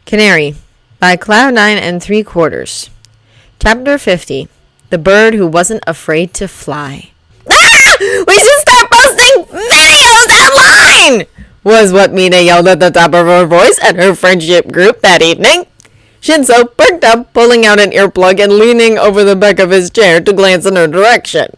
Canary by Cloud9 3/4. Chapter 50. The Bird Who Wasn't Afraid to Fly. Ah! We should start posting videos online! Was what Mina yelled at the top of her voice at her friendship group that evening. Shinso perked up, pulling out an earplug and leaning over the back of his chair to glance in her direction.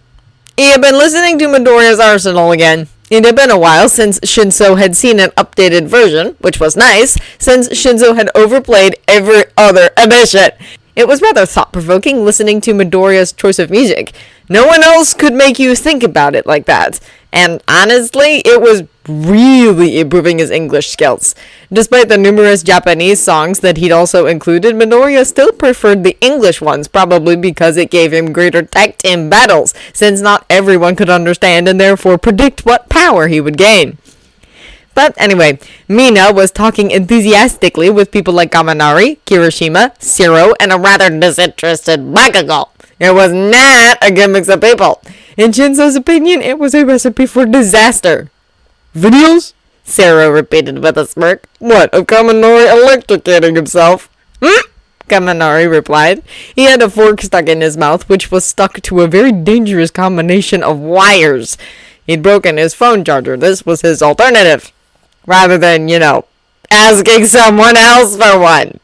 He had been listening to Midoriya's Arsenal again. It had been a while since Shinso had seen an updated version, which was nice, since Shinso had overplayed every other edition. It was rather thought-provoking listening to Midoriya's choice of music. No one else could make you think about it like that. And honestly, it was really improving his English skills. Despite the numerous Japanese songs that he'd also included, Midoriya still preferred the English ones, probably because it gave him greater tact in battles, since not everyone could understand and therefore predict what power he would gain. But anyway, Mina was talking enthusiastically with people like Canary, Kirishima, Zero, and a rather disinterested Bakugo. It was not a good mix of people. In Shinso's opinion, it was a recipe for disaster. Videos? Zero repeated with a smirk. What, of Canary electrocuting himself? Canary replied. He had a fork stuck in his mouth, which was stuck to a very dangerous combination of wires. He'd broken his phone charger. This was his alternative. Rather than, asking someone else for one.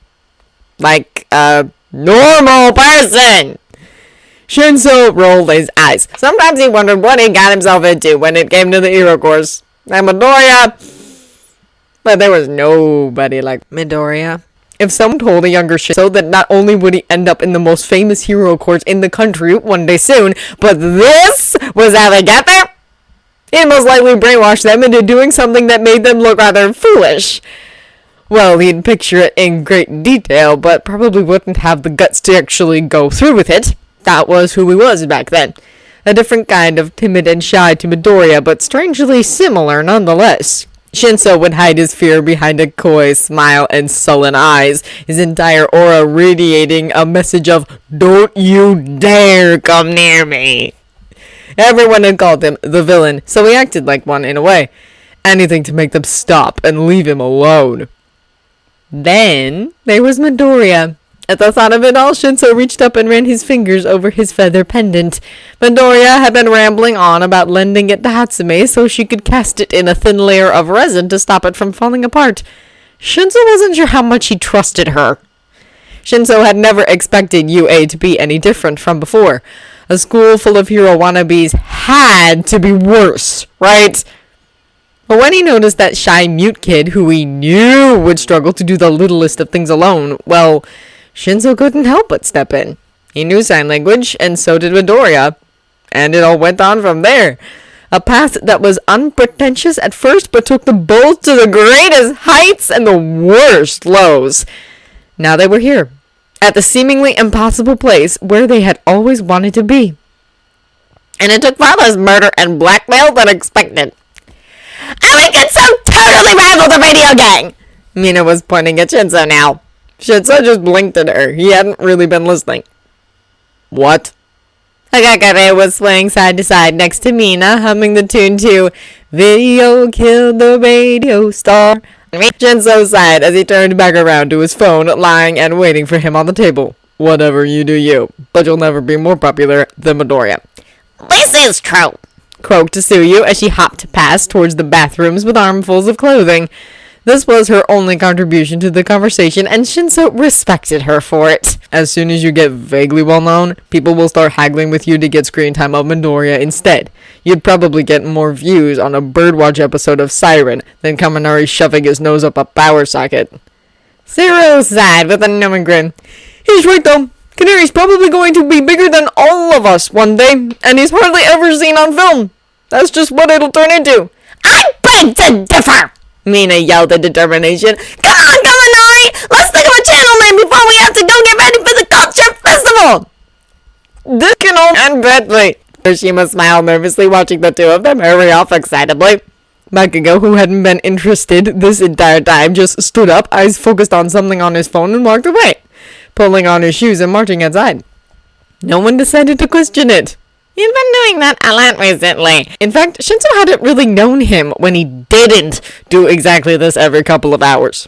Like a normal person. Shinso rolled his eyes. Sometimes he wondered what he got himself into when it came to the hero course. And Midoriya... But there was nobody like Midoriya. If someone told a younger Shinso that not only would he end up in the most famous hero course in the country one day soon, but this was how they got there, he'd most likely brainwash them into doing something that made them look rather foolish. Well, he'd picture it in great detail, but probably wouldn't have the guts to actually go through with it. That was who he was back then. A different kind of timid and shy to Midoriya, but strangely similar nonetheless. Shinso would hide his fear behind a coy smile and sullen eyes, his entire aura radiating a message of, "Don't you dare come near me." Everyone had called him the villain, so he acted like one in a way. Anything to make them stop and leave him alone. Then there was Midoriya. At the thought of it all, Shinso reached up and ran his fingers over his feather pendant. Midoriya had been rambling on about lending it to Hatsume so she could cast it in a thin layer of resin to stop it from falling apart. Shinso wasn't sure how much he trusted her. Shinso had never expected UA to be any different from before. A school full of hero wannabes had to be worse, right? But when he noticed that shy mute kid who he knew would struggle to do the littlest of things alone, well, Shinso couldn't help but step in. He knew sign language, and so did Midoriya. And it all went on from there. A path that was unpretentious at first, but took them both to the greatest heights and the worst lows. Now they were here, at the seemingly impossible place where they had always wanted to be. And it took far less murder and blackmail than expected. "And we could so totally rival the radio gang!" Mina was pointing at Shinso now. Shinso just blinked at her. He hadn't really been listening. What? Hagakure was swaying side to side next to Mina, humming the tune to "Video Killed the Radio Star." Shinso sighed as he turned back around to his phone, lying and waiting for him on the table. Whatever you do you, but you'll never be more popular than Midoriya. "This is true," croaked Tsuyu as she hopped past towards the bathrooms with armfuls of clothing. This was her only contribution to the conversation, and Shinso respected her for it. As soon as you get vaguely well known, people will start haggling with you to get screen time of Midoriya instead. You'd probably get more views on a Birdwatch episode of Siren than Canary shoving his nose up a power socket. Zero sighed with a knowing grin. "He's right though. Canary's probably going to be bigger than all of us one day, and he's hardly ever seen on film. That's just what it'll turn into." "I beg to differ!" Mina yelled in determination. "Come on, Canary! Let's think of a channel name before we have to go get ready for the culture festival!" "This can all end badly." Kirishima smiled nervously, watching the two of them hurry off excitedly. Bakugo, who hadn't been interested this entire time, just stood up, eyes focused on something on his phone, and walked away, pulling on his shoes and marching outside. No one decided to question it. He'd been doing that a lot recently. In fact, Shinso hadn't really known him when he didn't do exactly this every couple of hours.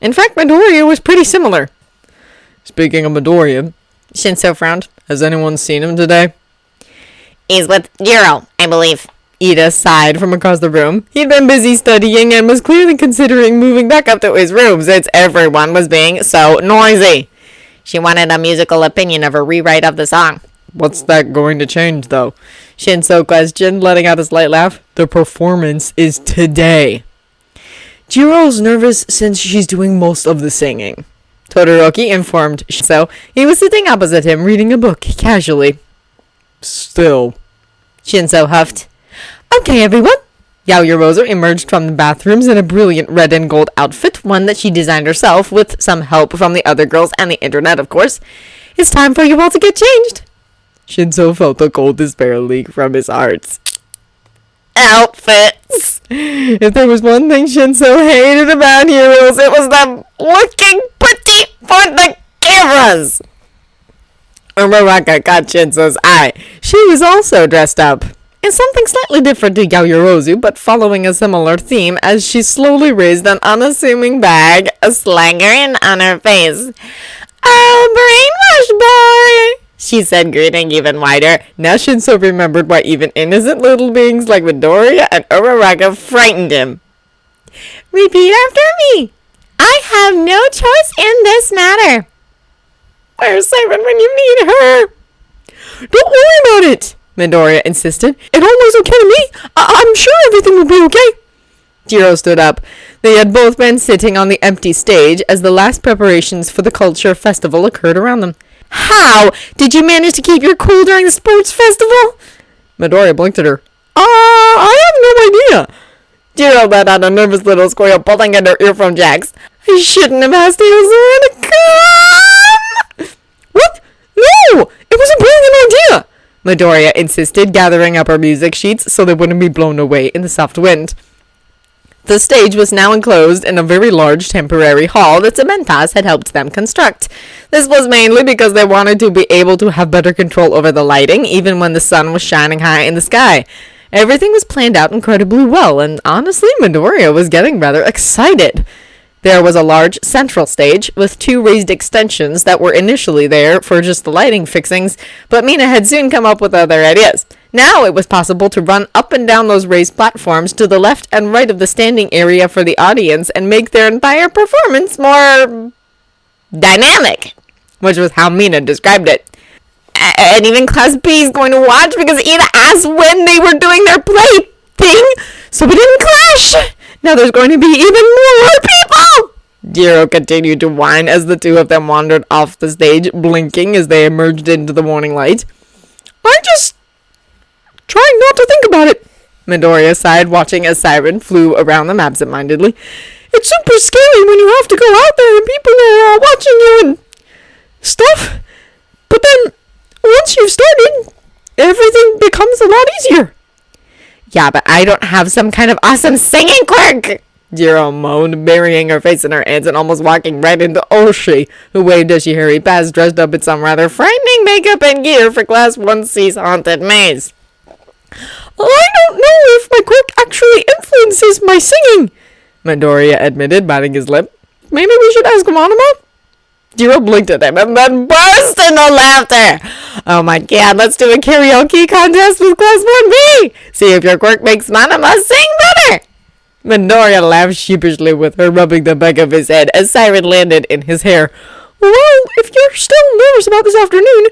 In fact, Midoriya was pretty similar. Speaking of Midoriya, Shinso frowned. has anyone seen him today? He's with Jiro, I believe. Ida sighed from across the room. He'd been busy studying and was clearly considering moving back up to his room since everyone was being so noisy. She wanted a musical opinion of a rewrite of the song. What's that going to change, though? Shinso questioned, letting out a slight laugh. The performance is today. Jiro's nervous since she's doing most of the singing, Todoroki informed Shinso. He was sitting opposite him, reading a book, casually. Still. Shinso huffed. Okay, everyone. Yaoyorozu emerged from the bathrooms in a brilliant red and gold outfit, one that she designed herself, with some help from the other girls and the internet, of course. It's time for you all to get changed. Shinso felt a cold despair leak from his heart. Outfits! If there was one thing Shinso hated about heroes, it was them looking pretty for the cameras. Uraraka caught Shinso's eye. She was also dressed up in something slightly different to Yaoyorozu, but following a similar theme as she slowly raised an unassuming bag, a slang on her face. Oh, brainwash boy, she said, grinning even wider. Now Shinso remembered why even innocent little beings like Midoriya and Uraraka frightened him. Repeat after me. I have no choice in this matter. Where's Siren when you need her? Don't worry about it, Midoriya insisted. It all was okay to me. I'm sure everything will be okay. Jiro stood up. They had both been sitting on the empty stage as the last preparations for the culture festival occurred around them. How did you manage to keep your cool during the sports festival? Midoriya blinked at her. I have no idea. Jiro let out a nervous little squeal, pulling at her earphone jacks. I shouldn't have asked Ilzara to come. What? No! It was a brilliant idea! Midoriya insisted, gathering up her music sheets so they wouldn't be blown away in the soft wind. The stage was now enclosed in a very large temporary hall that Cementas had helped them construct. This was mainly because they wanted to be able to have better control over the lighting, even when the sun was shining high in the sky. Everything was planned out incredibly well, and honestly, Midoriya was getting rather excited. There was a large central stage with 2 raised extensions that were initially there for just the lighting fixings, but Mina had soon come up with other ideas. Now it was possible to run up and down those raised platforms to the left and right of the standing area for the audience and make their entire performance more dynamic, which was how Mina described it. And even Class B is going to watch because Ida asked when they were doing their play thing, so we didn't clash. Now there's going to be even more people! Jiro continued to whine as the two of them wandered off the stage, blinking as they emerged into the morning light. I'm just trying not to think about it, Midoriya sighed, watching as Siren flew around them absent-mindedly. It's super scary when you have to go out there and people are all watching you and stuff. But then, once you've started, everything becomes a lot easier. Yeah, but I don't have some kind of awesome singing quirk, Jiro moaned, burying her face in her hands and almost walking right into Oshi, who waved as she hurried past, dressed up in some rather frightening makeup and gear for Class 1C's haunted maze. I don't know if my quirk actually influences my singing, Midoriya admitted, biting his lip. Maybe we should ask Monoma? Jiro blinked at him and then burst into laughter. Oh my god, let's do a karaoke contest with Class 1B. See if your quirk makes Monoma sing better. Midoriya laughed sheepishly with her, rubbing the back of his head as Siren landed in his hair. Well, if you're still nervous about this afternoon,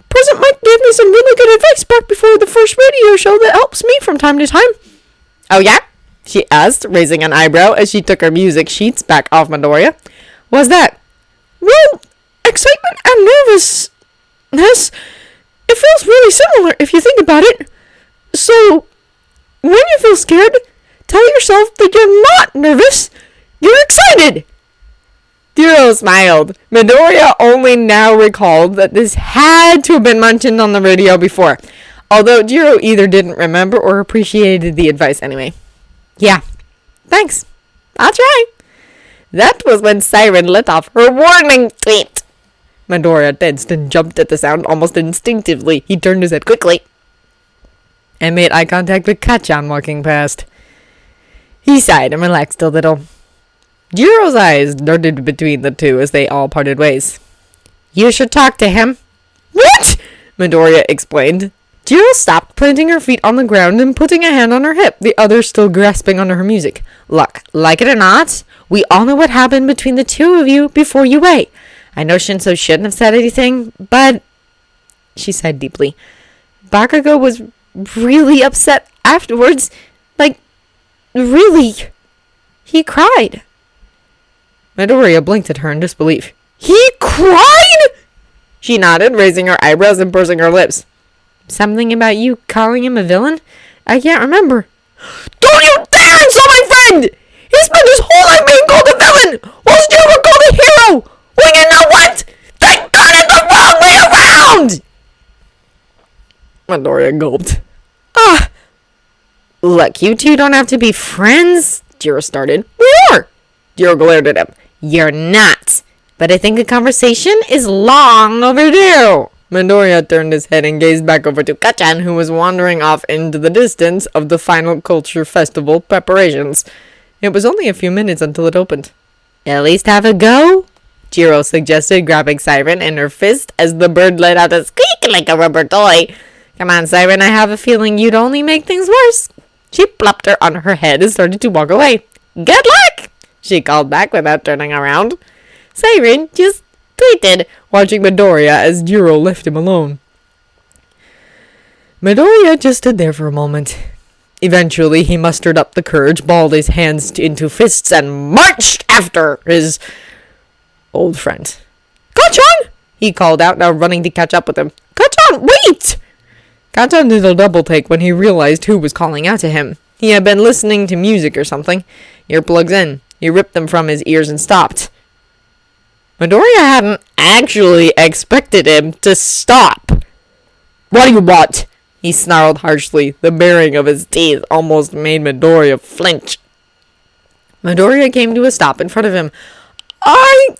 President Mike gave me some really good advice back before the first radio show that helps me from time to time. Oh yeah? She asked, raising an eyebrow as she took her music sheets back off Midoriya. What's that? Well, excitement and nervousness. It feels really similar if you think about it. So, when you feel scared, tell yourself that you're not nervous. You're excited. Jiro smiled. Midoriya only now recalled that this had to have been mentioned on the radio before, although Jiro either didn't remember or appreciated the advice anyway. Yeah, thanks. I'll try. That was when Siren let off her warning tweet. Midoriya tensed and jumped at the sound almost instinctively. He turned his head quickly and made eye contact with Kachan walking past. He sighed and relaxed a little. Jiro's eyes darted between the two as they all parted ways. You should talk to him. What? Midoriya explained. Jiro stopped, planting her feet on the ground and putting a hand on her hip, the other still grasping onto her music. Look, like it or not, we all know what happened between the two of you before you wait. I know Shinso shouldn't have said anything, but... She sighed deeply. Bakugo was really upset afterwards. Like, really. He cried. Midoriya blinked at her in disbelief. He cried? She nodded, raising her eyebrows and pursing her lips. Something about you calling him a villain? I can't remember. Don't you dare insult my friend! He spent his whole life being called a villain! Whilst you were called a hero! Well, you know what? Thank God it's the wrong way around! Midoriya gulped. Look, you two don't have to be friends, Jiro started. We are! Jiro glared at him. You're not. But I think the conversation is long overdue. Midoriya turned his head and gazed back over to Kachan, who was wandering off into the distance of the final culture festival preparations. It was only a few minutes until it opened. At least have a go, Jiro suggested, grabbing Siren in her fist as the bird let out a squeak like a rubber toy. Come on, Siren, I have a feeling you'd only make things worse. She plopped her on her head and started to walk away. Good luck, she called back without turning around. Siren just tweeted, watching Midoriya as Jiro left him alone. Midoriya just stood there for a moment. Eventually, he mustered up the courage, balled his hands into fists, and marched after his old friend. Kachan! He called out, now running to catch up with him. Kachan, wait! Kachan did a double take when he realized who was calling out to him. He had been listening to music or something. Earplugs in. He ripped them from his ears and stopped. Midoriya hadn't actually expected him to stop. What do you want? He snarled harshly. The baring of his teeth almost made Midoriya flinch. Midoriya came to a stop in front of him. I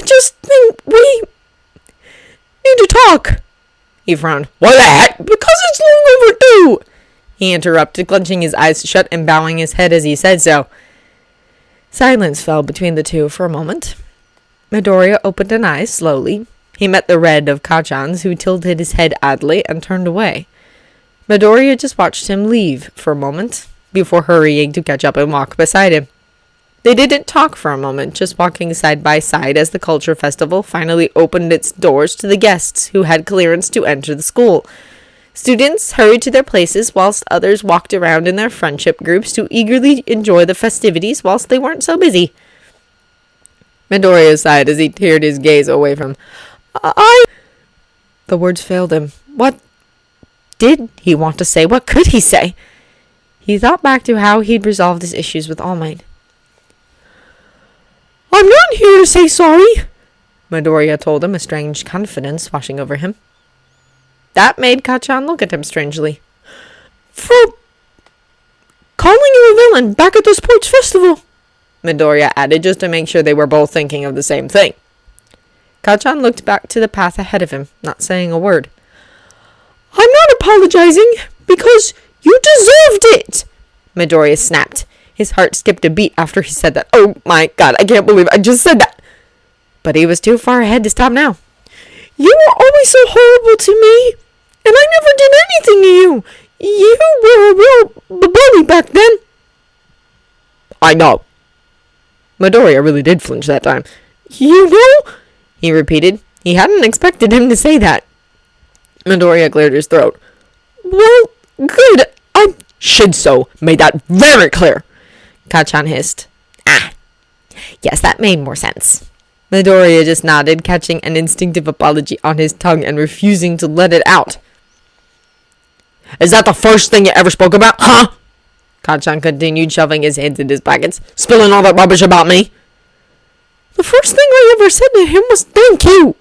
just think we need to talk. He frowned. Why that? Because it's long overdue, he interrupted, clenching his eyes shut and bowing his head as he said so. Silence fell between the two for a moment. Midoriya opened an eye slowly. He met the red of Kachan's, who tilted his head oddly and turned away. Midoriya just watched him leave for a moment, before hurrying to catch up and walk beside him. They didn't talk for a moment, just walking side by side as the culture festival finally opened its doors to the guests who had clearance to enter the school. Students hurried to their places whilst others walked around in their friendship groups to eagerly enjoy the festivities whilst they weren't so busy. Midoriya sighed as he teared his gaze away from The words failed him. What did he want to say? What could he say? He thought back to how he'd resolved his issues with All Might. I'm not here to say sorry, Midoriya told him, a strange confidence washing over him. That made Kachan look at him strangely. For calling you a villain back at the sports festival, Midoriya added, just to make sure they were both thinking of the same thing. Kachan looked back to the path ahead of him, not saying a word. I'm not apologizing, because you deserved it, Midoriya snapped. His heart skipped a beat after he said that. Oh my god, I can't believe I just said that. But he was too far ahead to stop now. You were always so horrible to me, and I never did anything to you. You were a real bully back then. I know. Midoriya really did flinch that time. You know? He repeated. He hadn't expected him to say that. Midoriya cleared his throat. Well, good. I Shinso made that very clear, Kachan hissed. Yes, that made more sense. Midoriya just nodded, catching an instinctive apology on his tongue and refusing to let it out. Is that the first thing you ever spoke about, huh? Kachan continued, shoving his hands in his pockets. Spilling all that rubbish about me? The first thing I ever said to him was thank you,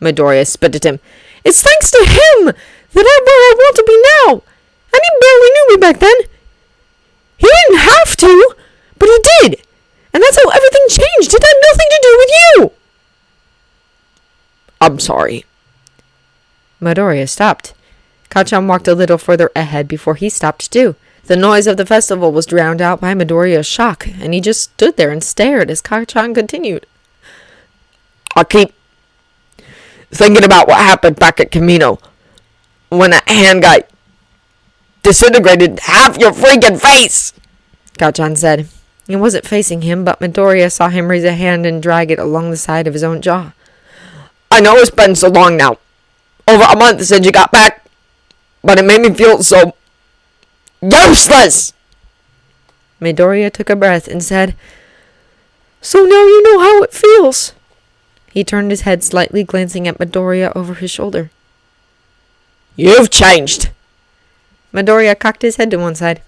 Midoriya spit at him. It's thanks to him that I'm where I want to be now. And he barely knew me back then. He didn't have to, but he did. And that's how everything changed. It had nothing to do with you. I'm sorry. Midoriya stopped. Kachan walked a little further ahead before he stopped too. The noise of the festival was drowned out by Midoriya's shock, and he just stood there and stared as Kachan continued. I keep thinking about what happened back at Camino when that hand guy disintegrated half your freaking face, Kachan said. He wasn't facing him, but Midoriya saw him raise a hand and drag it along the side of his own jaw. I know it's been so long now, over a month since you got back, but it made me feel so useless. Midoriya took a breath and said, So now you know how it feels. He turned his head slightly, glancing at Midoriya over his shoulder. You've changed. Midoriya cocked his head to one side.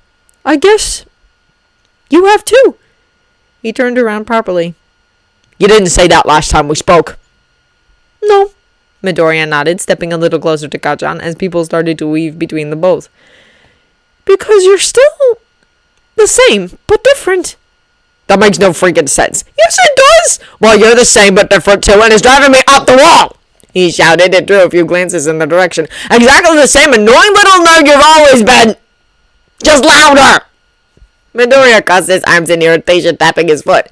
I guess you have too. He turned around properly. You didn't say that last time we spoke. No. Midoriya nodded, stepping a little closer to Kachan as people started to weave between them both. Because you're still the same, but different. That makes no freaking sense. Yes, it does! Well, you're the same but different too, and it's driving me up the wall! He shouted and threw a few glances in the direction. Exactly the same annoying little nerd you've always been! Just louder! Midoriya crossed his arms in irritation, tapping his foot.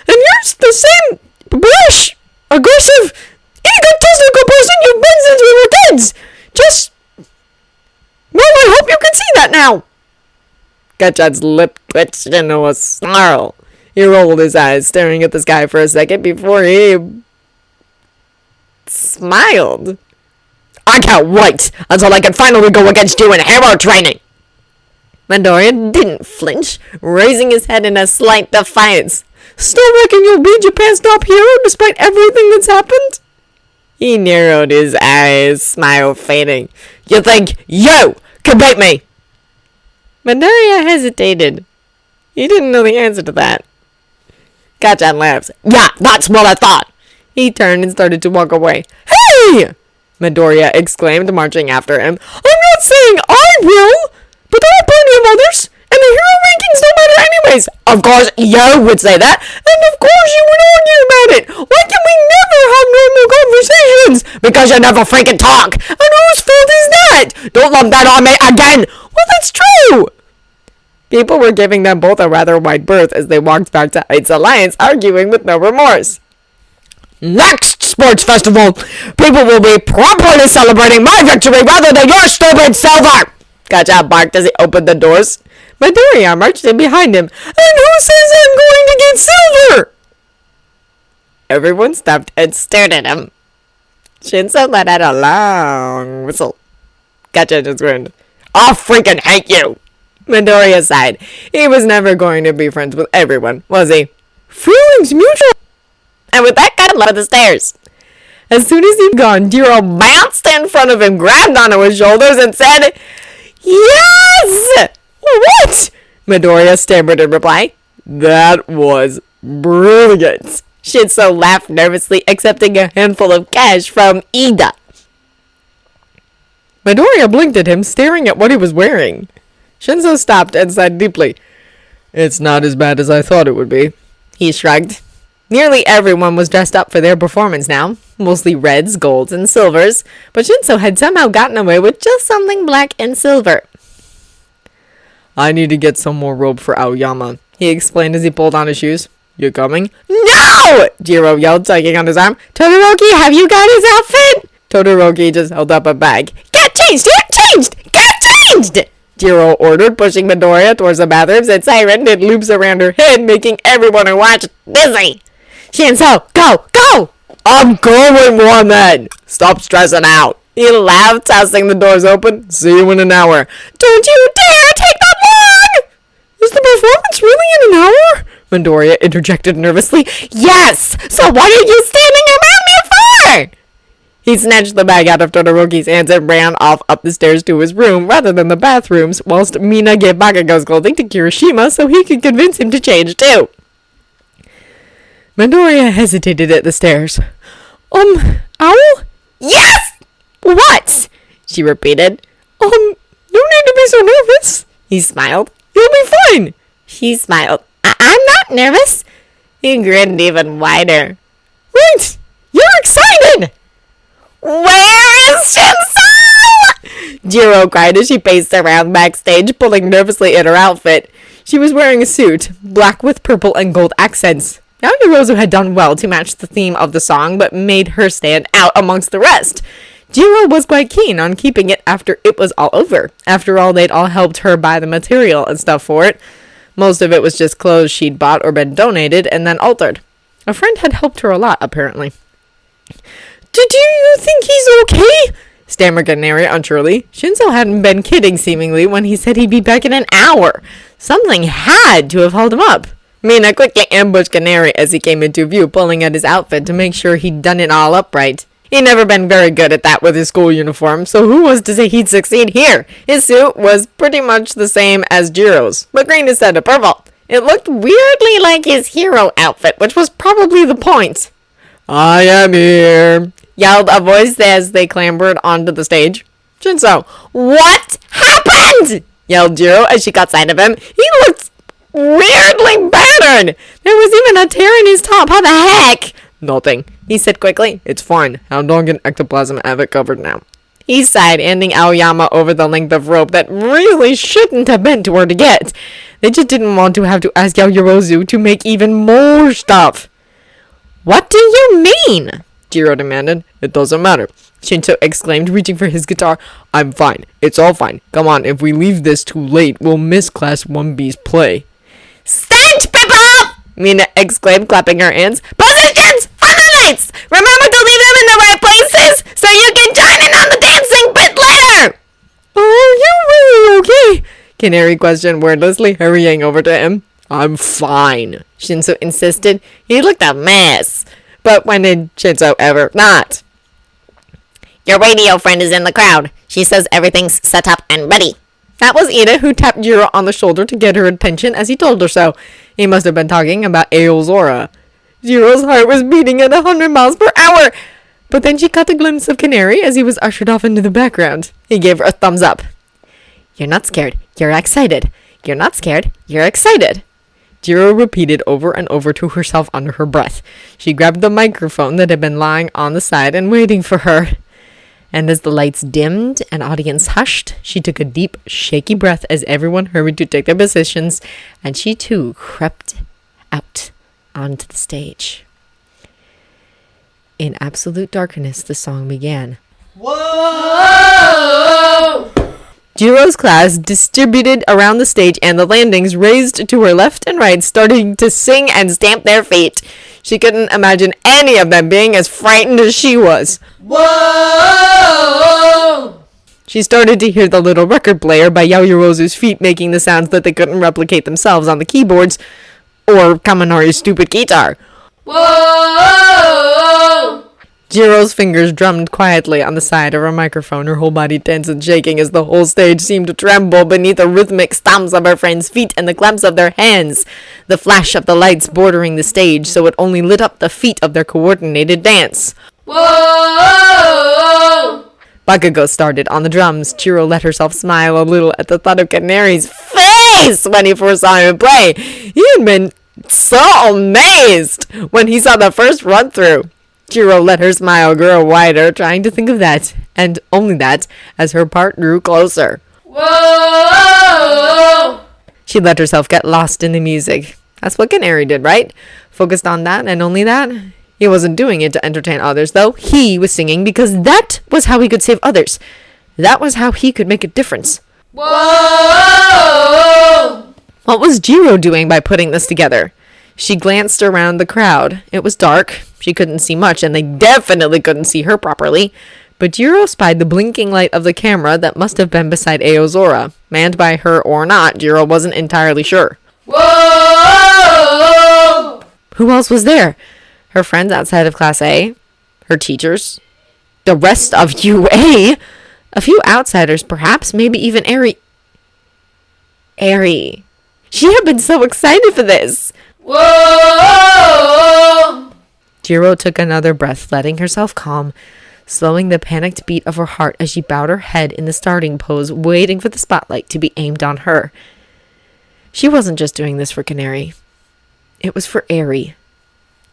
And you're the same brash, aggressive, egotistical person you've been since we were kids! Just... Well, I hope you can see that now! Kachan's lip twitched into a snarl. He rolled his eyes, staring at the sky for a second before he smiled. I can't wait until I can finally go against you in hero training. Midoriya didn't flinch, raising his head in a slight defiance. Still reckon you'll be Japan's top hero despite everything that's happened? He narrowed his eyes, smile fading. You think you can beat me? Midoriya hesitated. He didn't know the answer to that. Kachan laughs. Yeah, that's what I thought. He turned and started to walk away. Hey! Midoriya exclaimed, marching after him. I'm not saying I will, but there are plenty of others, and the hero rankings don't matter anyways. Of course you would say that. And of course you would argue about it. Why can we never have normal conversations? Because you never freaking talk. And whose fault is that? Don't lump that on me again. Well, that's true. People were giving them both a rather wide berth as they walked back to Heights Alliance, arguing with no remorse. Next sports festival, people will be properly celebrating my victory rather than your stupid silver! Kachan barked as he opened the doors. Midoriya marched in behind him. And who says I'm going to get silver? Everyone stopped and stared at him. Shinso let out a long whistle. Kachan just grinned. I'll freaking hate you! Midoriya sighed. He was never going to be friends with everyone, was he? Feelings mutual. And with that, got him up the stairs. As soon as he'd gone, Jiro bounced in front of him, grabbed onto his shoulders, and said, Yes! What? Midoriya stammered in reply. That was brilliant. Shinso laughed nervously, accepting a handful of cash from Ida. Midoriya blinked at him, staring at what he was wearing. Shinso stopped and sighed deeply. It's not as bad as I thought it would be. He shrugged. Nearly everyone was dressed up for their performance now, mostly reds, golds, and silvers, but Shinso had somehow gotten away with just something black and silver. I need to get some more rope for Aoyama, he explained as he pulled on his shoes. You coming? No! Jiro yelled, tugging on his arm. Todoroki, have you got his outfit? Todoroki just held up a bag. Get changed! Get changed! Get changed! Jiro ordered, pushing Midoriya towards the bathrooms, and Siren did loops around her head, making everyone who watched dizzy. Shinso, go! Go! I'm going, woman! Stop stressing out. He laughed, tossing the doors open. See you in an hour. Don't you dare take that long! Is the performance really in an hour? Midoriya interjected nervously. Yes! So what are you standing around here for? He snatched the bag out of Todoroki's hands and ran off up the stairs to his room rather than the bathrooms, whilst Mina gave Bakugo's clothing to Kirishima so he could convince him to change too. Midoriya hesitated at the stairs. Owl? Yes! What? She repeated. No need to be so nervous. He smiled. You'll be fine. She smiled. I'm not nervous. He grinned even wider. Right! You're excited! Where is Shinso? Jiro cried as she paced around backstage, pulling nervously at her outfit. She was wearing a suit, black with purple and gold accents. Yaoyorozu had done well to match the theme of the song, but made her stand out amongst the rest. Jiro was quite keen on keeping it after it was all over. After all, they'd all helped her buy the material and stuff for it. Most of it was just clothes she'd bought or been donated and then altered. A friend had helped her a lot, apparently. Do you think he's okay? Stammered Canary unsurely. Shinzo hadn't been kidding, seemingly, when he said he'd be back in an hour. Something had to have held him up. Mina quickly ambushed Canary as he came into view, pulling at his outfit to make sure he'd done it all up right. He'd never been very good at that with his school uniform, so who was to say he'd succeed here? His suit was pretty much the same as Jiro's, but green instead of purple. It looked weirdly like his hero outfit, which was probably the point. I am here, yelled a voice as they clambered onto the stage. Shinzo, what happened? Yelled Jiro as she caught sight of him. He looked weirdly battered. There was even a tear in his top. How the heck? Nothing, he said quickly. It's fine. Hounddog and Ectoplasm have it covered now. He sighed, handing Aoyama over the length of rope that really shouldn't have been to her to get. They just didn't want to have to ask Yaoyorozu to make even more stuff. What do you mean? Jiro demanded. It doesn't matter, Shinzo exclaimed, reaching for his guitar. I'm fine. It's all fine. Come on, if we leave this too late, we'll miss Class 1B's play. Stand, people! Mina exclaimed, clapping her hands. Positions! On the lights! Remember to leave them in the right places so you can join in on the dancing bit later! Are you really okay? Canary questioned wordlessly, hurrying over to him. I'm fine, Shinzo insisted. He looked a mess. But when did Shinzo ever not? Your radio friend is in the crowd. She says everything's set up and ready. That was Ida, who tapped Jiro on the shoulder to get her attention as he told her so. He must have been talking about Aozora. Jiro's heart was beating at 100 miles per hour. But then she caught a glimpse of Canary as he was ushered off into the background. He gave her a thumbs up. You're not scared. You're excited. You're not scared. You're excited. Jiro repeated over and over to herself under her breath. She grabbed the microphone that had been lying on the side and waiting for her. And as the lights dimmed and audience hushed, she took a deep, shaky breath as everyone hurried to take their positions, and she too crept out onto the stage. In absolute darkness, the song began. Whoa! Jiro's class distributed around the stage, and the landings raised to her left and right, starting to sing and stamp their feet. She couldn't imagine any of them being as frightened as she was. Whoa! She started to hear the little record player by Yaoyorozu's feet making the sounds that they couldn't replicate themselves on the keyboards or Kaminari's stupid guitar. Whoa! Jiro's fingers drummed quietly on the side of her microphone, her whole body tense and shaking as the whole stage seemed to tremble beneath the rhythmic stomps of her friends' feet and the clamps of their hands. The flash of the lights bordering the stage so it only lit up the feet of their coordinated dance. Whoa! Bakugo started on the drums. Jiro let herself smile a little at the thought of Canary's face when he first saw him play. He had been so amazed when he saw the first run-through. Jiro let her smile grow wider, trying to think of that, and only that, as her part drew closer. Whoa! She let herself get lost in the music. That's what Canary did, right? Focused on that and only that. He wasn't doing it to entertain others, though. He was singing because that was how he could save others. That was how he could make a difference. Whoa! What was Jiro doing by putting this together? She glanced around the crowd. It was dark. She couldn't see much, and they definitely couldn't see her properly. But Jiro spied the blinking light of the camera that must have been beside Aozora. Manned by her or not, Jiro wasn't entirely sure. Whoa! Who else was there? Her friends outside of Class A? Her teachers? The rest of UA? A few outsiders, perhaps, maybe even Eri. She had been so excited for this. Whoa! Jiro took another breath, letting herself calm, slowing the panicked beat of her heart as she bowed her head in the starting pose, waiting for the spotlight to be aimed on her. She wasn't just doing this for Canary. It was for Eri.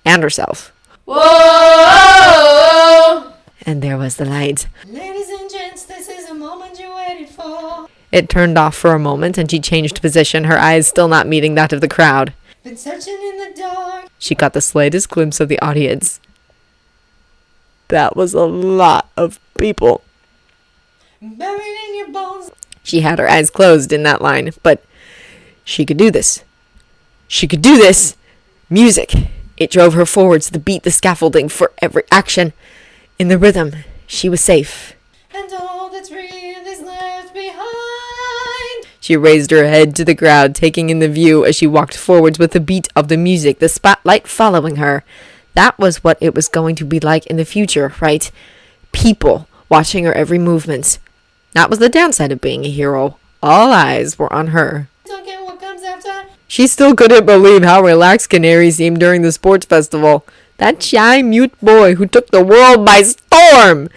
And herself. Whoa! And there was the light. Ladies and gents, this is a moment you It turned off for a moment and she changed position, her eyes still not meeting that of the crowd. Been searching in the dark. She caught the slightest glimpse of the audience. That was a lot of people. Buried in your bones. She had her eyes closed in that line, but she could do this. She could do this! Music. It drove her forward to the beat, the scaffolding for every action. In the rhythm, she was safe. And all that's real is left behind. She raised her head to the crowd, taking in the view as she walked forwards with the beat of the music, the spotlight following her. That was what it was going to be like in the future, right? People watching her every movement. That was the downside of being a hero. All eyes were on her. Don't get what comes after. She still couldn't believe how relaxed Canary seemed during the sports festival. That shy, mute boy who took the world by storm!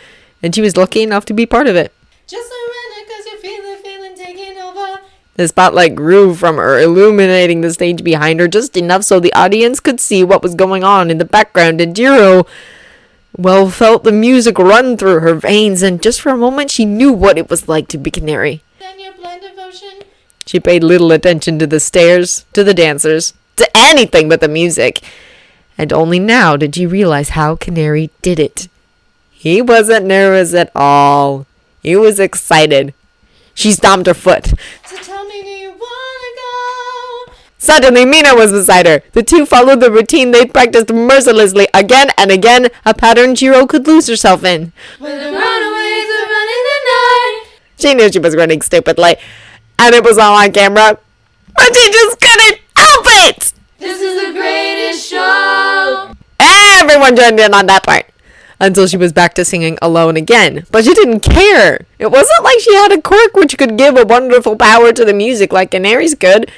And she was lucky enough to be part of it. Just surrender cause you feel the feeling taking over. The spotlight grew from her, illuminating the stage behind her just enough so the audience could see what was going on in the background, and Jiro, well, felt the music run through her veins, and just for a moment she knew what it was like to be Canary. Then your blind devotion. She paid little attention to the stairs, to the dancers, to anything but the music. And only now did she realize how Canary did it. He wasn't nervous at all. He was excited. She stomped her foot. So tell me, do you wanna go? Suddenly, Mina was beside her. The two followed the routine they'd practiced mercilessly again and again, a pattern Jiro could lose herself in. When the runaways are running the night. She knew she was running stupidly, and it was all on camera, but she just couldn't help it! This is the greatest show. Everyone joined in on that part. Until she was back to singing alone again. But she didn't care. It wasn't like she had a quirk which could give a wonderful power to the music like Canary's could.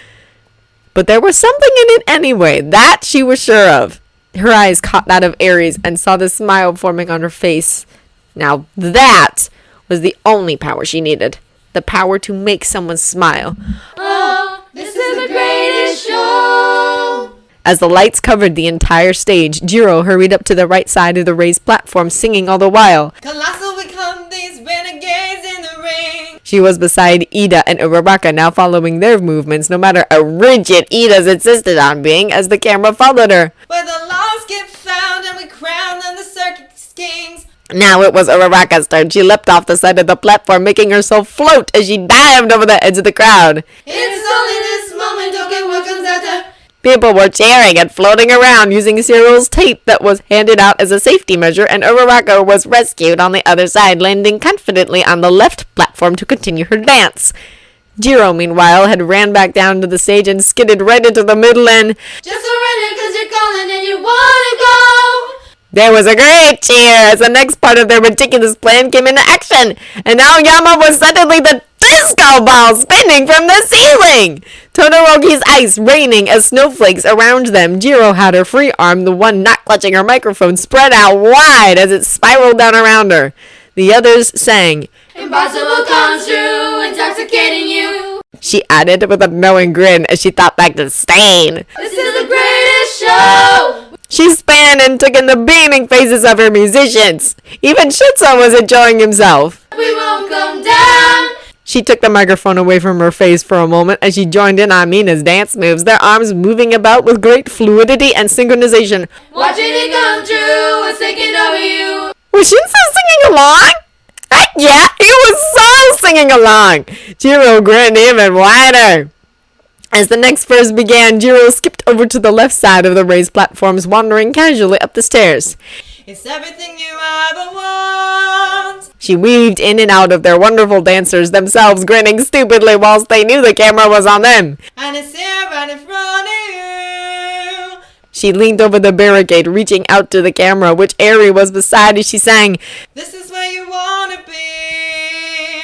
But there was something in it anyway. That she was sure of. Her eyes caught that of Aries and saw the smile forming on her face. Now that was the only power she needed. The power to make someone smile. Oh, this is the greatest show. As the lights covered the entire stage, Jiro hurried up to the right side of the raised platform, singing all the while. Colossal become these renegades in the ring. She was beside Ida and Uraraka, now following their movements, no matter how rigid Ida's insisted on being, as the camera followed her. Where the lost get found and we crown them the circus kings. Now it was Uraraka's turn. She leapt off the side of the platform, making herself float as she dived over the edge of the crowd. It's only this moment, don't get what comes after. People were cheering and floating around using Cyril's tape that was handed out as a safety measure, and Uraraka was rescued on the other side, landing confidently on the left platform to continue her dance. Jiro, meanwhile, had ran back down to the stage and skidded right into the middle, and Just surrender cause you're calling and you wanna go. there was a great cheer as the next part of their ridiculous plan came into action, and Aoyama was suddenly the disco ball spinning from the ceiling! Todoroki's ice raining as snowflakes around them. Jiro had her free arm, the one not clutching her microphone, spread out wide as it spiraled down around her. The others sang. Impossible comes true, intoxicating you. She added with a knowing grin as she thought back to Stain. This is the greatest show. She span and took in the beaming faces of her musicians. Even Shitsu was enjoying himself. We won't come down. She took the microphone away from her face for a moment as she joined in on Mina's dance moves, their arms moving about with great fluidity and synchronization. Watching it come true, it's taking over you. Was Shinsu singing along? Heck yeah, he was so singing along. Jiro grinned even wider. As the next verse began, Jiro skipped over to the left side of the raised platforms, wandering casually up the stairs. It's everything you ever want. She weaved in and out of their wonderful dancers, themselves grinning stupidly whilst they knew the camera was on them. And it's here right in front of you. She leaned over the barricade, reaching out to the camera, which Eri was beside as she sang. This is where you wanna be.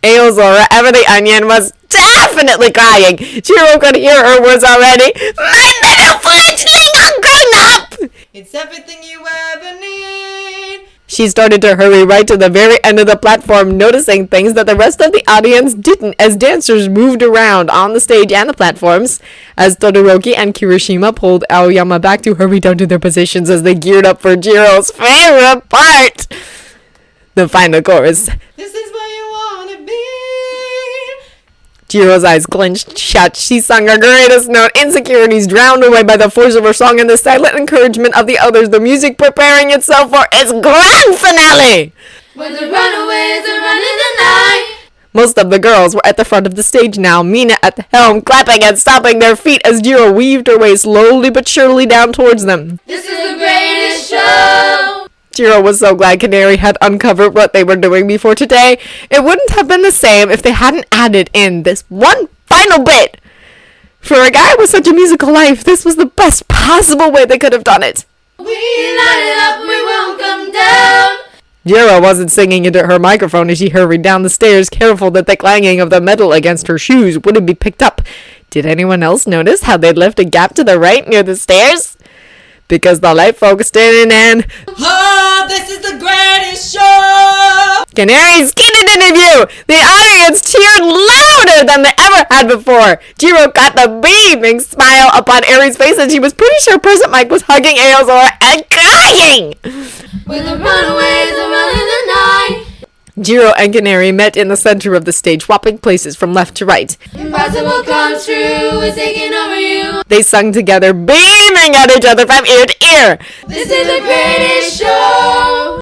Aozora, ever the onion, was definitely crying. Jiro could hear her words already. My little fledgling all grown up! It's everything you ever need. She started to hurry right to the very end of the platform, noticing things that the rest of the audience didn't as dancers moved around on the stage and the platforms. As Todoroki and Kirishima pulled Aoyama back to hurry down to their positions as they geared up for Jiro's favorite part. The final chorus. This is where you wanna be. Jiro's eyes clenched shut. She sung her greatest note, insecurities drowned away by the force of her song and the silent encouragement of the others, the music preparing itself for its grand finale. When the runaways are running the night. Most of the girls were at the front of the stage now, Mina at the helm, clapping and stomping their feet as Jiro weaved her way slowly but surely down towards them. This is the greatest show. Jiro was so glad Canary had uncovered what they were doing before today. It wouldn't have been the same if they hadn't added in this one final bit. For a guy with such a musical life, this was the best possible way they could have done it. We light it up, we won't come down. Jiro wasn't singing into her microphone as she hurried down the stairs, careful that the clanging of the metal against her shoes wouldn't be picked up. Did anyone else notice how they'd left a gap to the right near the stairs? Because the light focused in and... Oh, this is the greatest show! Canary skidded into view! The audience cheered louder than they ever had before! Jiro got the beaming smile upon Aries' face and she was pretty sure Present Mike was hugging Aozora and crying! When the runaways are running the night. Jiro and Canary met in the center of the stage, swapping places from left to right. Impossible comes true, we're taking over you. They sung together, beaming at each other from ear to ear. This is the greatest show.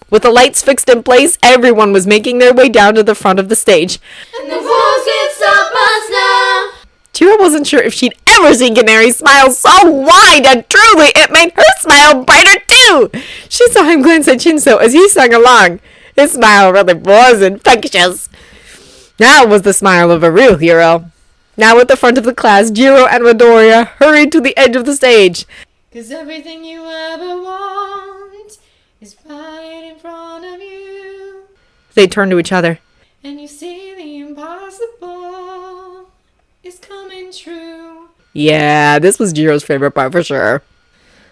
With the lights fixed in place, everyone was making their way down to the front of the stage. And the walls can't stop us now. Jiro wasn't sure if she'd ever seen Canary smile so wide, and truly, it made her smile brighter too. She saw him glance at Shinso as he sang along. His smile really was infectious. That was the smile of a real hero. Now at the front of the class, Jiro and Midoriya hurried to the edge of the stage. 'Cause everything you ever want is right in front of you. They turned to each other. And you see the impossible is coming true. Yeah, this was Jiro's favorite part for sure.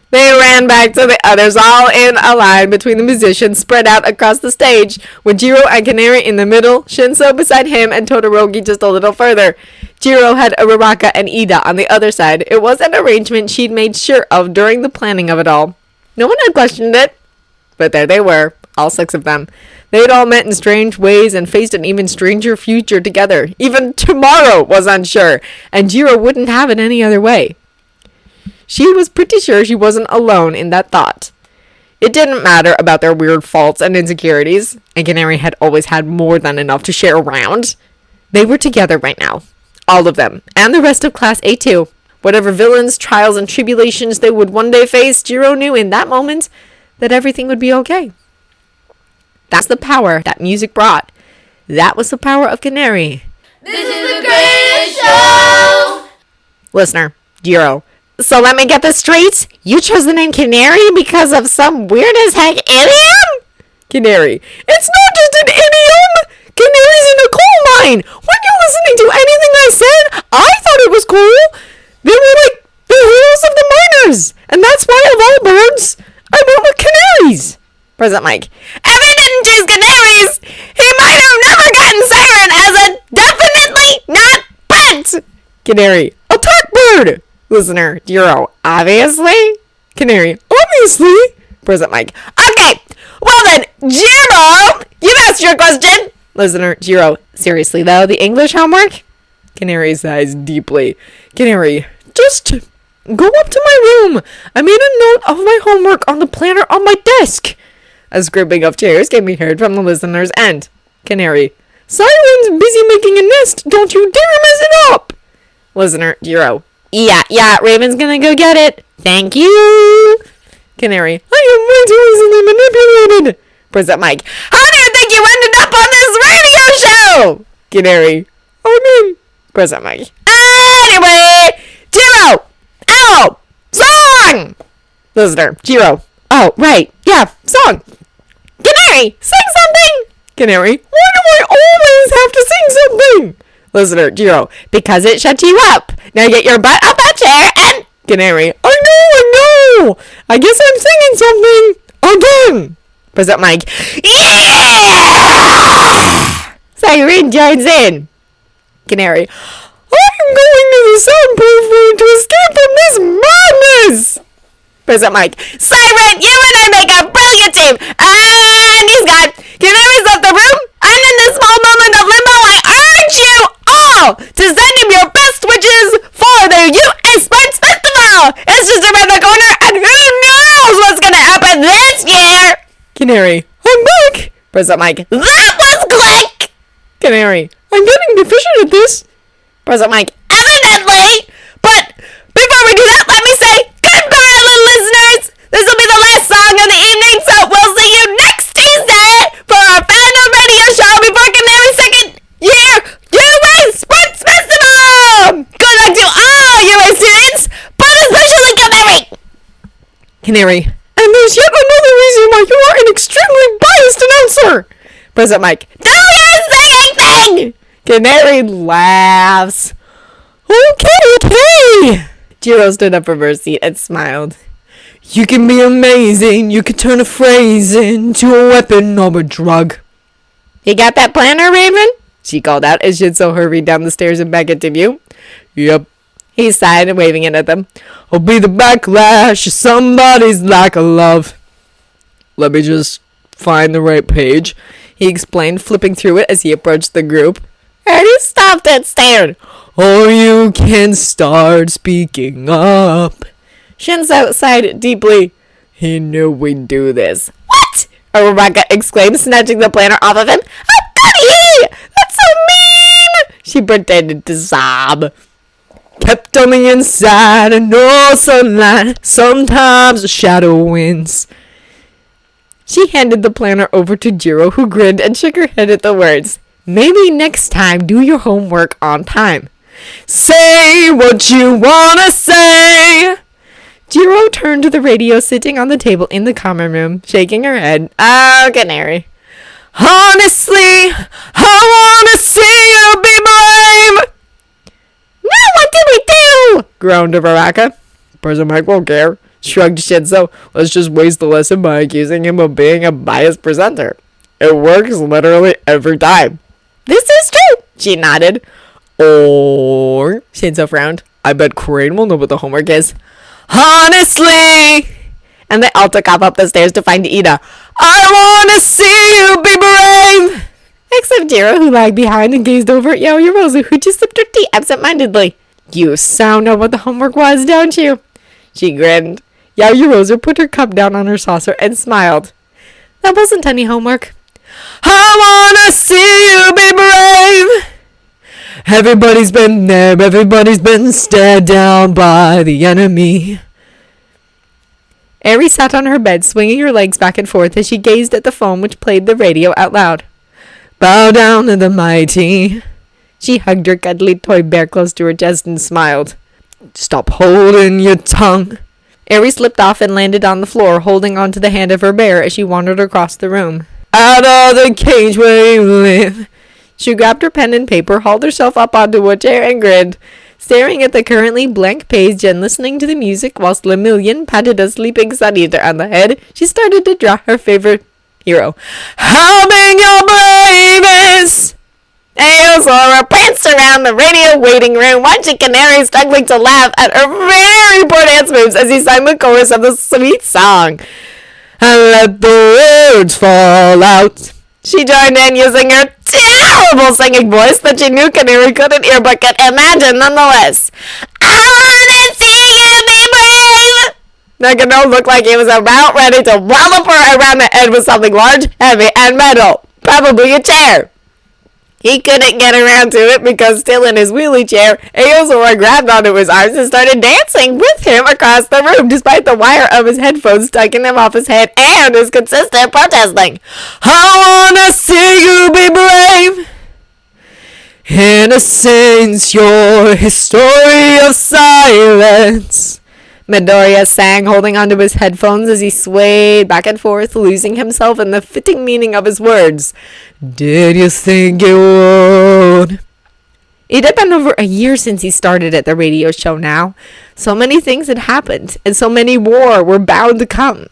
They ran back to the others, all in a line between the musicians spread out across the stage, with Jiro and Canary in the middle, Shinso beside him, and Todoroki just a little further. Jiro had Uraraka and Ida on the other side. It was an arrangement she'd made sure of during the planning of it all. No one had questioned it. But there they were, all 6 of them. They'd all met in strange ways and faced an even stranger future together. Even tomorrow was unsure, and Jiro wouldn't have it any other way. She was pretty sure she wasn't alone in that thought. It didn't matter about their weird faults and insecurities, and Canary had always had more than enough to share around. They were together right now. All of them, and the rest of Class A too. Whatever villains, trials, and tribulations they would one day face, Jiro knew in that moment that everything would be okay. That's the power that music brought. That was the power of Canary. This is the greatest show. Listener, Jiro. So let me get this straight. You chose the name Canary because of some weird as heck idiom? Canary. It's not just an idiom. Canary's in a coal mine. Weren't you listening to anything I said? I thought it was cool. They were like the heroes of the miners. And that's why of all birds, I went with canaries. Present Mike. If he didn't choose canaries, he might have never gotten Siren as a definitely not pet. Canary. A talk bird. Listener, Jiro, obviously? Canary, obviously? Present Mike. Okay, well then, Jiro, you've asked your question. Listener, Jiro, seriously though, the English homework? Canary sighs deeply. Canary, just go up to my room. I made a note of my homework on the planner on my desk. A scraping of chairs can be heard from the listener's end. Canary, Siren's busy making a nest. Don't you dare mess it up. Listener, Jiro. Yeah, Raven's gonna go get it. Thank you. Canary, I am way too easily manipulated. Present Mike, how do you think you ended up on this radio show? Canary, I mean, Present Mike. Anyway, Jiro, ow, song. Listener, Jiro, oh, right, yeah, song. Canary, sing something. Canary, why do I always have to sing something? Listener, Jiro, because it shuts you up. Now get your butt up that chair and... Canary, I know. I guess I'm singing something. Again. Present Mike. Yeah! Siren joins in. Canary, I'm going to the soundproof room to escape from this madness. Present Mike. Siren, you and I make a brilliant team. And he's got Canary's left the room. And in this small moment of limbo, I urge you all Canary, I'm back! Present Mike, that was quick! Canary, I'm getting deficient at this. Present Mike, evidently! But before we do that, let me say goodbye, little listeners! This will be the last song of the evening, so we'll see you next Tuesday for our fandom radio show before Canary's second year UA Sports Festival! Good luck to all UA students, but especially Canary! Canary, and there's yet another reason why you are an extremely biased announcer! Present Mike, don't even say anything! Canary laughs. Okay. Jiro stood up from her seat and smiled. You can be amazing. You can turn a phrase into a weapon or a drug. You got that planner, Raven? She called out as Shinso hurried down the stairs and back into view. Yep. He sighed, waving it at them. I'll be the backlash of somebody's lack of love. Let me just find the right page, he explained, flipping through it as he approached the group. And he stopped and stared. Or you can start speaking up. Shinso sighed deeply. He knew we'd do this. What? Rebecca exclaimed, snatching the planner off of him. How could he? That's so mean! She pretended to sob. Kept on the inside and no sunlight. Sometimes a shadow wins. She handed the planner over to Jiro, who grinned and shook her head at the words. Maybe next time do your homework on time. Say what you wanna say. Jiro turned to the radio sitting on the table in the common room, shaking her head. Oh, Canary. Honestly, I wanna see you be brave. No, what did we do? Groaned Baraka. President Mike won't care. Shrugged Shinso. Let's just waste the lesson by accusing him of being a biased presenter. It works literally every time. This is true, she nodded. Or, Shinso frowned, I bet Crane will know what the homework is. Honestly! And they all took off up the stairs to find Ida. I wanna see you be brave! Except Jiro, who lagged behind and gazed over at Yaoyorozu, who just sipped her tea absent-mindedly. You sound know what the homework was, don't you? She grinned. Yaoyorozu put her cup down on her saucer and smiled. That wasn't any homework. I wanna see you be brave! Everybody's been there, everybody's been stared down by the enemy. Eri sat on her bed, swinging her legs back and forth as she gazed at the phone which played the radio out loud. Bow down to the mighty. She hugged her cuddly toy bear close to her chest and smiled. Stop holding your tongue. Eri slipped off and landed on the floor, holding onto the hand of her bear as she wandered across the room. Out of the cage where you live. She grabbed her pen and paper, hauled herself up onto a chair and grinned, staring at the currently blank page and listening to the music whilst Lemillion patted a sleeping Sun-Eater on the head. She started to draw her favorite hero. How big your bravest! Aozora pranced around the radio waiting room, watching Canary struggling to laugh at her very poor dance moves as he sang the chorus of the sweet song. And let the words fall out. She joined in using her terrible singing voice that she knew Canary couldn't hear but could imagine nonetheless. I wanna see you be brave! Nagano looked like he was about ready to wallop her around the head with something large, heavy, and metal. Probably a chair. He couldn't get around to it because still in his wheelie chair, Aozora grabbed onto his arms and started dancing with him across the room despite the wire of his headphones stucking him off his head and his consistent protesting. I wanna see you be brave. Innocence, your history of silence. Midoriya sang, holding onto his headphones as he swayed back and forth, losing himself in the fitting meaning of his words. Did you think you would? It had been over a year since he started at the radio show now. So many things had happened, and so many more were bound to come.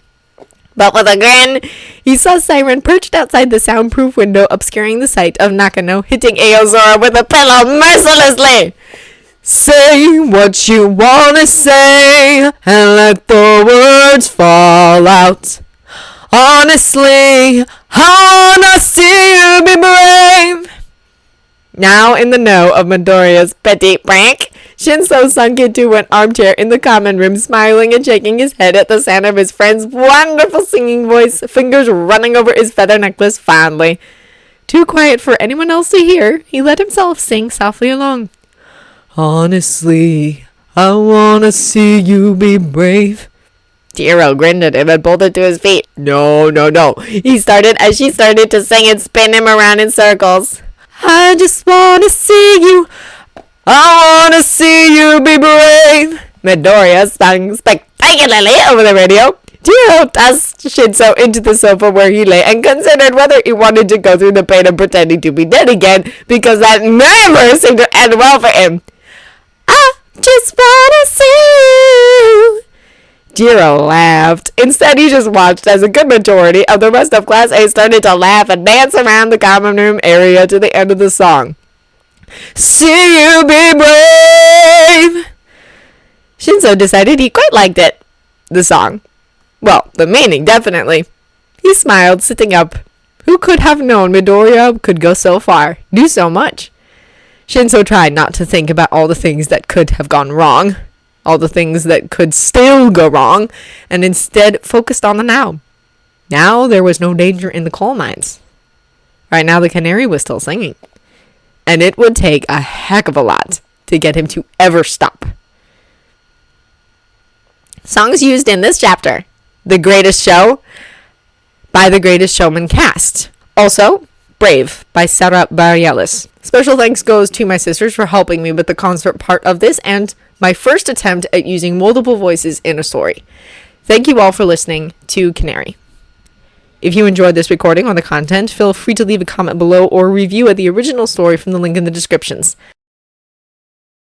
But with a grin, he saw Siren perched outside the soundproof window, obscuring the sight of Nakano hitting Aozora with a pillow mercilessly. Say what you wanna say, and let the words fall out. Honestly, I wanna see you be brave. Now in the know of Midoriya's petty prank, Shinso sunk into an armchair in the common room, smiling and shaking his head at the sound of his friend's wonderful singing voice, fingers running over his feather necklace fondly. Too quiet for anyone else to hear, he let himself sing softly along. Honestly, I wanna see you be brave. Jiro grinned at him and bolted to his feet. No. He started as she started to sing and spin him around in circles. I just wanna see you. I wanna see you be brave. Midoriya sang spectacularly over the radio. Jiro tossed Shinso into the sofa where he lay and considered whether he wanted to go through the pain of pretending to be dead again, because that never seemed to end well for him. I just wanna see you. Jiro laughed. Instead, he just watched as a good majority of the rest of Class A started to laugh and dance around the common room area to the end of the song. See you be brave. Shinso decided he quite liked it. The song. Well, the meaning, definitely. He smiled, sitting up. Who could have known Midoriya could go so far, do so much? Shinso tried not to think about all the things that could have gone wrong, all the things that could still go wrong, and instead focused on the now. Now there was no danger in the coal mines. Right now the Canary was still singing. And it would take a heck of a lot to get him to ever stop. Songs used in this chapter. The Greatest Show by the Greatest Showman cast. Also, Brave by Sarah Bareilles. Special thanks goes to my sisters for helping me with the concert part of this and my first attempt at using multiple voices in a story. Thank you all for listening to Canary. If you enjoyed this recording or the content, feel free to leave a comment below or review at the original story from the link in the descriptions.